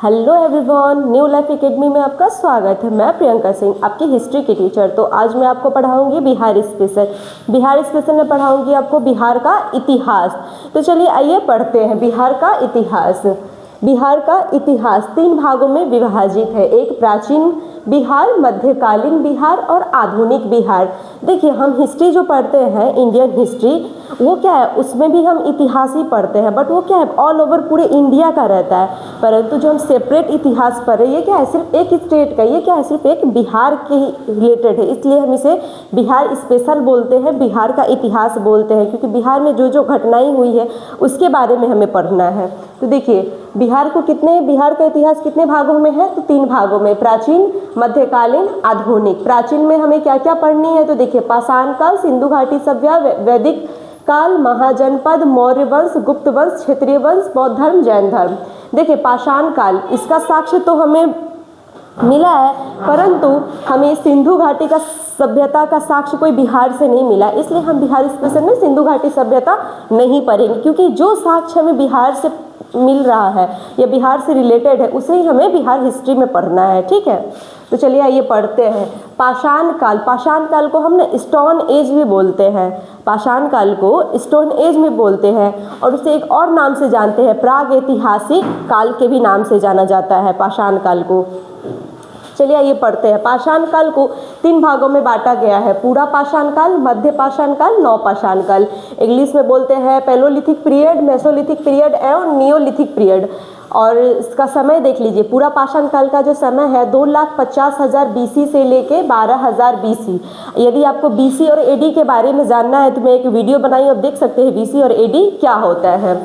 Hello everyone, new life academy में आपका स्वागत है। मैं प्रियंका सिंह, आपकी हिस्ट्री की टीचर। तो आज मैं आपको पढ़ाऊंगी बिहार स्पेशल। बिहार स्पेशल में पढ़ाऊंगी आपको बिहार का इतिहास। तो चलिए आइए पढ़ते हैं बिहार का इतिहास। बिहार का इतिहास 3 भागों में विभाजित है। एक प्राचीन बिहार, मध्यकालीन बिहार और आधुनिक बिहार। देखिए, हम हिस्ट्री जो पढ़ते हैं, इंडियन हिस्ट्री, वो क्या है, उसमें भी हम इतिहास ही पढ़ते हैं, बट वो क्या है, ऑल ओवर पूरे इंडिया का रहता है। परंतु जो हम सेपरेट इतिहास पढ़ रहे हैं, ये क्या है, सिर्फ एक स्टेट का, ये क्या है, सिर्फ एक बिहार के ही रिलेटेड है। इसलिए हम इसे बिहार स्पेशल बोलते हैं, बिहार का इतिहास बोलते हैं, क्योंकि बिहार में जो जो घटनाएं हुई है उसके बारे में हमें पढ़ना है। तो देखिए, बिहार का इतिहास कितने भागों में है, तो 3 भागों में, प्राचीन, मध्यकालीन, आधुनिक। प्राचीन में हमें क्या क्या पढ़नी है, तो देखिए, पाषाण काल, सिंधु घाटी सभ्यता, वैदिक काल, महाजनपद, मौर्य वंश, गुप्त वंश, क्षेत्रीय वंश, बौद्ध धर्म, जैन धर्म। देखिए, पाषाण काल, इसका साक्ष्य तो हमें मिला है, परंतु हमें सिंधु घाटी का सभ्यता का साक्ष्य कोई बिहार से नहीं मिला, इसलिए हम बिहार स्पेशल में सिंधु घाटी सभ्यता नहीं पढ़ेंगे, क्योंकि जो साक्ष्य हमें बिहार से मिल रहा है या बिहार से रिलेटेड है, उसे ही हमें बिहार हिस्ट्री में पढ़ना है। ठीक है, तो चलिए आइए पढ़ते हैं। पाषाण काल को हम ना स्टोन एज भी बोलते हैं। पाषाण काल को स्टोन एज में बोलते हैं, और उसे एक और नाम से जानते हैं, प्राग ऐतिहासिक काल के भी नाम से जाना जाता है पाषाण काल को। चलिए आइए पढ़ते हैं। पाषाण काल को 3 भागों में बांटा गया है, पूरा पाषाण काल, मध्य पाषाण काल, नव पाषाण काल। इंग्लिश में बोलते हैं पैलोलिथिक पीरियड, मेसोलिथिक पीरियड एवं नियोलिथिक पीरियड। और इसका समय देख लीजिए, पूरा पाषाण काल का जो समय है 2,50,000 BC से लेके 12,000 BC। यदि आपको BC और AD के बारे में जानना है तो मैं एक वीडियो बनाई, आप देख सकते हैं BC और AD क्या होता है।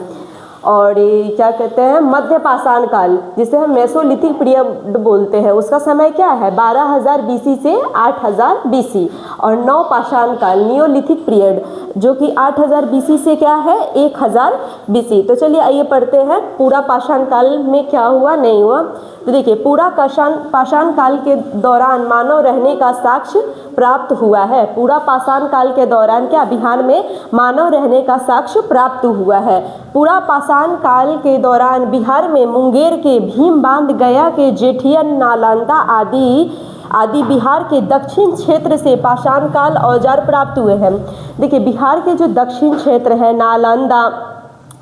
और ये क्या कहते हैं, मध्य पाषाण काल, जिसे हम मेसोलिथिक पीरियड बोलते हैं, उसका समय क्या है 12,000 BC से 8,000 BC। और नव पाषाण काल, नियोलिथिक पीरियड, जो कि 8,000 BC से क्या है 1,000 BC। तो चलिए आइए पढ़ते हैं पूरा पाषाण काल में क्या हुआ नहीं हुआ। तो देखिए, पूरा पाषाण काल के दौरान मानव रहने का साक्ष्य प्राप्त हुआ है। पूरा पाषाण काल के दौरान क्या बिहार में मानव रहने का साक्ष्य प्राप्त हुआ है। पूरा पाषाण काल के दौरान बिहार में मुंगेर के भीम बांध, गया के जेठियन, नालंदा आदि बिहार के दक्षिण क्षेत्र से पाषाण काल औजार प्राप्त हुए हैं। देखिए, बिहार के जो दक्षिण क्षेत्र है, नालंदा,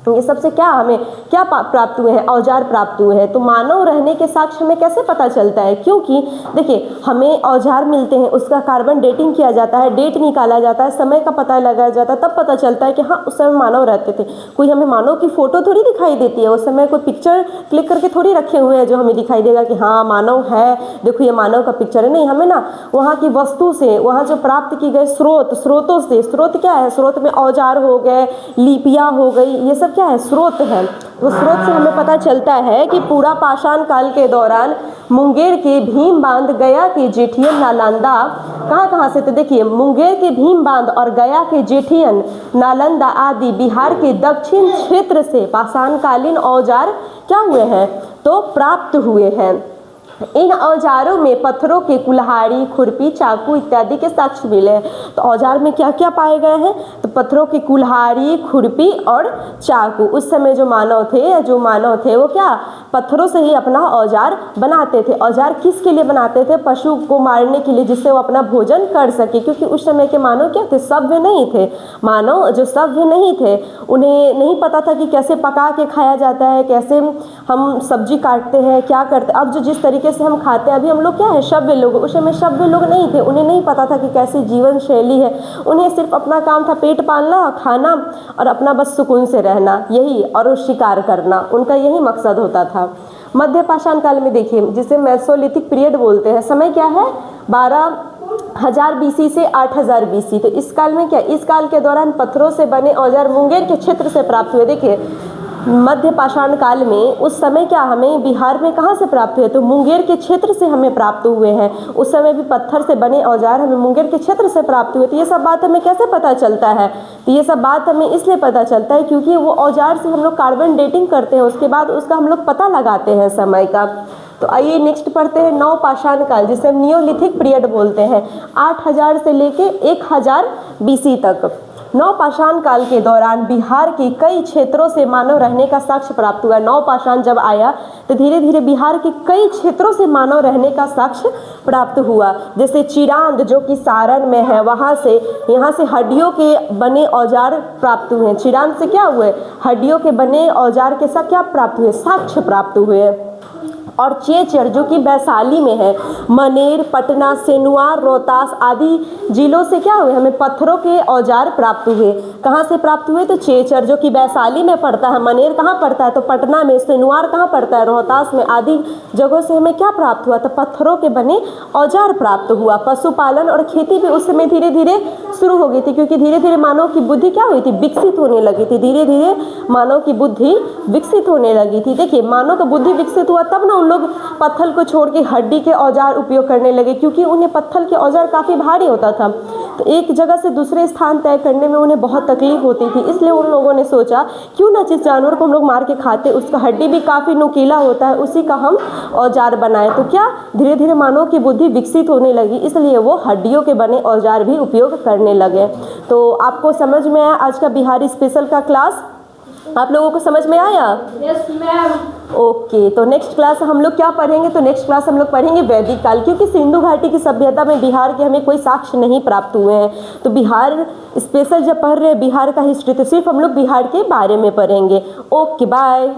ये सबसे क्या हमें क्या प्राप्त हुए हैं, औजार प्राप्त हुए हैं। तो मानव रहने के साक्ष्य में कैसे पता चलता है, क्योंकि देखिए, हमें औजार मिलते हैं, उसका कार्बन डेटिंग किया जाता है, डेट निकाला जाता है, समय का पता लगाया जाता है, तब पता चलता है कि हाँ उस समय मानव रहते थे। कोई हमें मानव की फोटो थोड़ी दिखाई देती है, उस समय कोई पिक्चर क्लिक करके थोड़ी रखे हुए हैं जो हमें दिखाई देगा कि हाँ मानव है, देखो ये मानव का पिक्चर है। नहीं, हमें ना वहाँ की वस्तु से, वहाँ जो प्राप्त की गए स्रोतों से, स्रोत क्या है, स्रोत में औजार हो गए, लिपियाँ हो गई, ये सब क्या है, स्रोत है। तो स्रोत से हमें पता चलता है कि पूरा पाषाण काल के दौरान मुंगेर के भीम बांध, गया के जेठियन, नालंदा, कहाँ से, तो देखिए, मुंगेर के भीम बांध और गया के जेठियन, नालंदा आदि बिहार के दक्षिण क्षेत्र से पाषाणकालीन औजार क्या हुए हैं, तो प्राप्त हुए हैं। इन औजारों में पत्थरों के कुल्हाड़ी, खुरपी, चाकू इत्यादि के साक्ष्य मिले हैं। तो औजार में क्या क्या पाए गए हैं, तो पत्थरों की कुल्हाड़ी, खुरपी और चाकू। उस समय जो मानव थे वो क्या पत्थरों से ही अपना औजार बनाते थे। औजार किसके लिए बनाते थे, पशु को मारने के लिए, जिससे वो अपना भोजन कर सके, क्योंकि उस समय के मानव क्या थे, सभ्य नहीं थे। मानव जो सभ्य नहीं थे, उन्हें नहीं पता था कि कैसे पका के खाया जाता है, कैसे हम सब्जी काटते हैं, क्या करते। अब जो जिस तरीके से हम खाते हैं, अभी हम लोग क्या है, सभ्य लोग। उस समय सभ्य लोग नहीं थे, उन्हें नहीं पता था कि कैसी जीवन शैली है। उन्हें सिर्फ अपना काम था पेट पालना, खाना और अपना बस सुकून से रहना, यही, और शिकार करना, उनका यही मकसद होता था। मध्य पाषाण काल में देखिए, जिसे मेसोलिथिक पीरियड बोलते हैं, समय क्या है 12,000 BC से 8,000 BC। तो इस काल में क्या, इस काल के दौरान पत्थरों से बने औजार मुंगेर के क्षेत्र से प्राप्त हुए। देखिए, मध्य पाषाण काल में उस समय क्या हमें बिहार में कहाँ से प्राप्त हुए, तो मुंगेर के क्षेत्र से हमें प्राप्त हुए हैं। उस समय भी पत्थर से बने औजार हमें मुंगेर के क्षेत्र से प्राप्त हुए। तो ये सब बात हमें कैसे पता चलता है, तो ये सब बात हमें इसलिए पता चलता है क्योंकि वो औजार से हम लोग कार्बन डेटिंग करते हैं, उसके बाद उसका हम लोग पता लगाते हैं समय का। तो आइए नेक्स्ट पढ़ते हैं नव पाषाण काल, जिसे हम नियोलिथिक पीरियड बोलते हैं, 8,000 से लेके 1,000 BC तक। नवपाषाण काल के दौरान बिहार के कई क्षेत्रों से मानव रहने का साक्ष्य प्राप्त हुआ। नवपाषाण जब आया तो धीरे धीरे बिहार के कई क्षेत्रों से मानव रहने का साक्ष्य प्राप्त हुआ। जैसे चिरांद जो कि सारण में है, वहाँ से यहाँ से हड्डियों के बने औजार प्राप्त हुए। चिरांद से क्या हुए? हड्डियों के बने औजार के साथ क्या प्राप्त हुए? साक्ष्य प्राप्त हुए। और चेचर जो कि वैशाली में है, मनेर, पटना, सेनुआर, रोहतास आदि जिलों से क्या हुए? हमें पत्थरों के औजार प्राप्त हुए। कहाँ से प्राप्त हुए? तो चेचर जो कि वैशाली में पड़ता है, मनेर कहाँ पड़ता है? तो पटना में, सेनुआर कहाँ पड़ता है? रोहतास में आदि जगहों से हमें क्या प्राप्त हुआ? तो पत्थरों के बने औजार प्राप्त हुआ। पशुपालन और खेती भी उस समय धीरे धीरे शुरू हो गई थी, क्योंकि धीरे धीरे मानव की बुद्धि क्या हुई थी? विकसित होने लगी थी। धीरे धीरे मानव की बुद्धि विकसित होने लगी थी। देखिए, मानव का बुद्धि विकसित हुआ तब ना लोग पत्थर को छोड़ के हड्डी के औजार उपयोग करने लगे, क्योंकि उन्हें पत्थर के औजार काफ़ी भारी होता था, तो एक जगह से दूसरे स्थान तय करने में उन्हें बहुत तकलीफ होती थी। इसलिए उन लोगों ने सोचा क्यों ना जिस जानवर को हम लोग मार के खाते उसका हड्डी भी काफ़ी नुकीला होता है, उसी का हम औजार बनाएं। तो क्या धीरे धीरे मानव की बुद्धि विकसित होने लगी, इसलिए वो हड्डियों के बने औजार भी उपयोग करने लगे। तो आपको समझ में आया आज का बिहारी स्पेशल का क्लास? आप लोगों को समझ में आया? Yes ma'am. ओके, तो नेक्स्ट क्लास हम लोग क्या पढ़ेंगे? तो नेक्स्ट क्लास हम लोग पढ़ेंगे वैदिक काल, क्योंकि सिंधु घाटी की सभ्यता में बिहार के हमें कोई साक्ष्य नहीं प्राप्त हुए हैं। तो बिहार स्पेशल जब पढ़ रहे हैं बिहार का हिस्ट्री, तो सिर्फ हम लोग बिहार के बारे में पढ़ेंगे। Okay, bye.